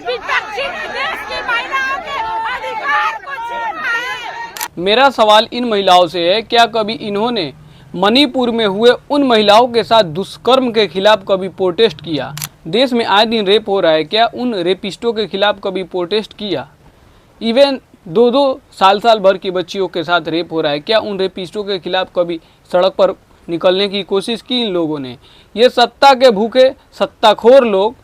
विपक्षी देश की महिलाओं के अधिकार को छीन रहा है। मेरा सवाल इन महिलाओं से है, क्या कभी इन्होंने मणिपुर में हुए उन महिलाओं के साथ दुष्कर्म के खिलाफ कभी प्रोटेस्ट किया? देश में आए दिन रेप हो रहा है, क्या उन रेपिस्टों के खिलाफ कभी प्रोटेस्ट किया? इवन 2-2 साल भर की बच्चियों के साथ रेप हो रहा है, क्या उन रेपिस्टों के खिलाफ कभी सड़क पर निकलने की कोशिश की इन लोगों ने? ये सत्ता के भूखे सत्ताखोर लोग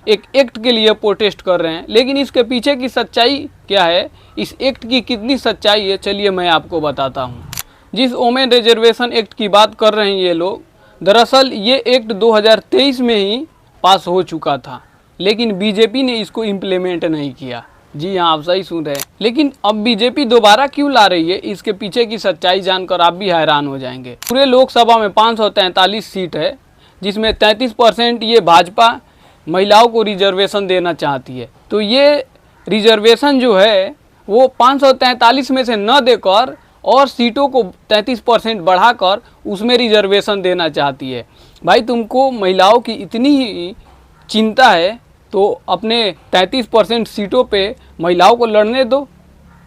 एक एक्ट के लिए प्रोटेस्ट कर रहे हैं, लेकिन इसके पीछे की सच्चाई क्या है, इस एक्ट की कितनी सच्चाई है, चलिए मैं आपको बताता हूँ। जिस वोमेन रिजर्वेशन एक्ट की बात कर रहे हैं ये लोग, दरअसल ये एक्ट 2023 में ही पास हो चुका था, लेकिन बीजेपी ने इसको इम्प्लीमेंट नहीं किया। जी हाँ, आप सही सुन रहे हैं। लेकिन अब बीजेपी दोबारा क्यों ला रही है, इसके पीछे की सच्चाई जानकर आप भी हैरान हो जाएंगे। पूरे लोकसभा में 543 सीट है, जिसमें 33% ये भाजपा महिलाओं को रिजर्वेशन देना चाहती है। तो ये रिजर्वेशन जो है वो 543 में से न देकर और सीटों को 33% बढ़ाकर उसमें रिजर्वेशन देना चाहती है। भाई, तुमको महिलाओं की इतनी ही चिंता है तो अपने 33% सीटों पे महिलाओं को लड़ने दो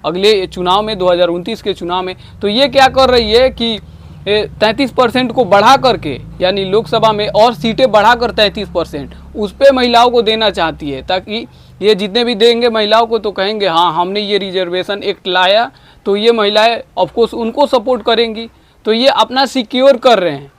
अगले चुनाव में, 2029 के चुनाव में। तो ये क्या कर रही है कि 33% को बढ़ा करके, यानी लोकसभा में और सीटें बढ़ाकर 33% उस पर महिलाओं को देना चाहती है, ताकि ये जितने भी देंगे महिलाओं को तो कहेंगे हाँ हमने ये रिजर्वेशन एक्ट लाया, तो ये महिलाएं ऑफकोर्स उनको सपोर्ट करेंगी। तो ये अपना सिक्योर कर रहे हैं,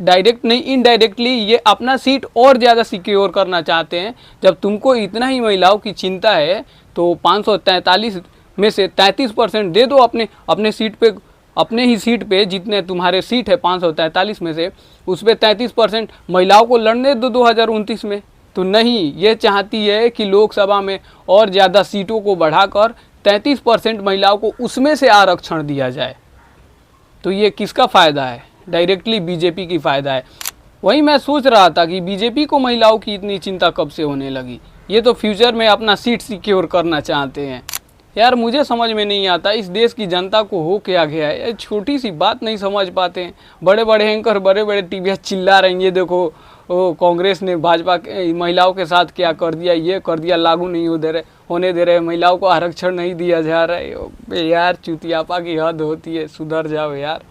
डायरेक्ट नहीं इनडायरेक्टली ये अपना सीट और ज़्यादा सिक्योर करना चाहते हैं। जब तुमको इतना ही महिलाओं की चिंता है तो 543 में से 33% दे दो अपने सीट पे, अपने ही सीट पे जितने तुम्हारे सीट है 543 में से उस पर 33% महिलाओं को लड़ने दो 2029 में। तो नहीं, ये चाहती है कि लोकसभा में और ज़्यादा सीटों को बढ़ाकर 33% महिलाओं को उसमें से आरक्षण दिया जाए। तो ये किसका फ़ायदा है? डायरेक्टली बीजेपी की फ़ायदा है। वही मैं सोच रहा था कि बीजेपी को महिलाओं की इतनी चिंता कब से होने लगी। ये तो फ्यूचर में अपना सीट सिक्योर करना चाहते हैं। यार, मुझे समझ में नहीं आता इस देश की जनता को हो क्या गया है, ये छोटी सी बात नहीं समझ पाते हैं। बड़े बड़े एंकर, बड़े बड़े टीवी चिल्ला रहे हैं, ये देखो कांग्रेस ने भाजपा महिलाओं के साथ क्या कर दिया, ये कर दिया, लागू नहीं होने दे रहे, महिलाओं को आरक्षण नहीं दिया जा रहा है। यार, चुतियापा की हद होती है, सुधर जाओ यार।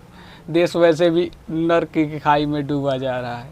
देश वैसे भी नर्क की खाई में डूबा जा रहा है।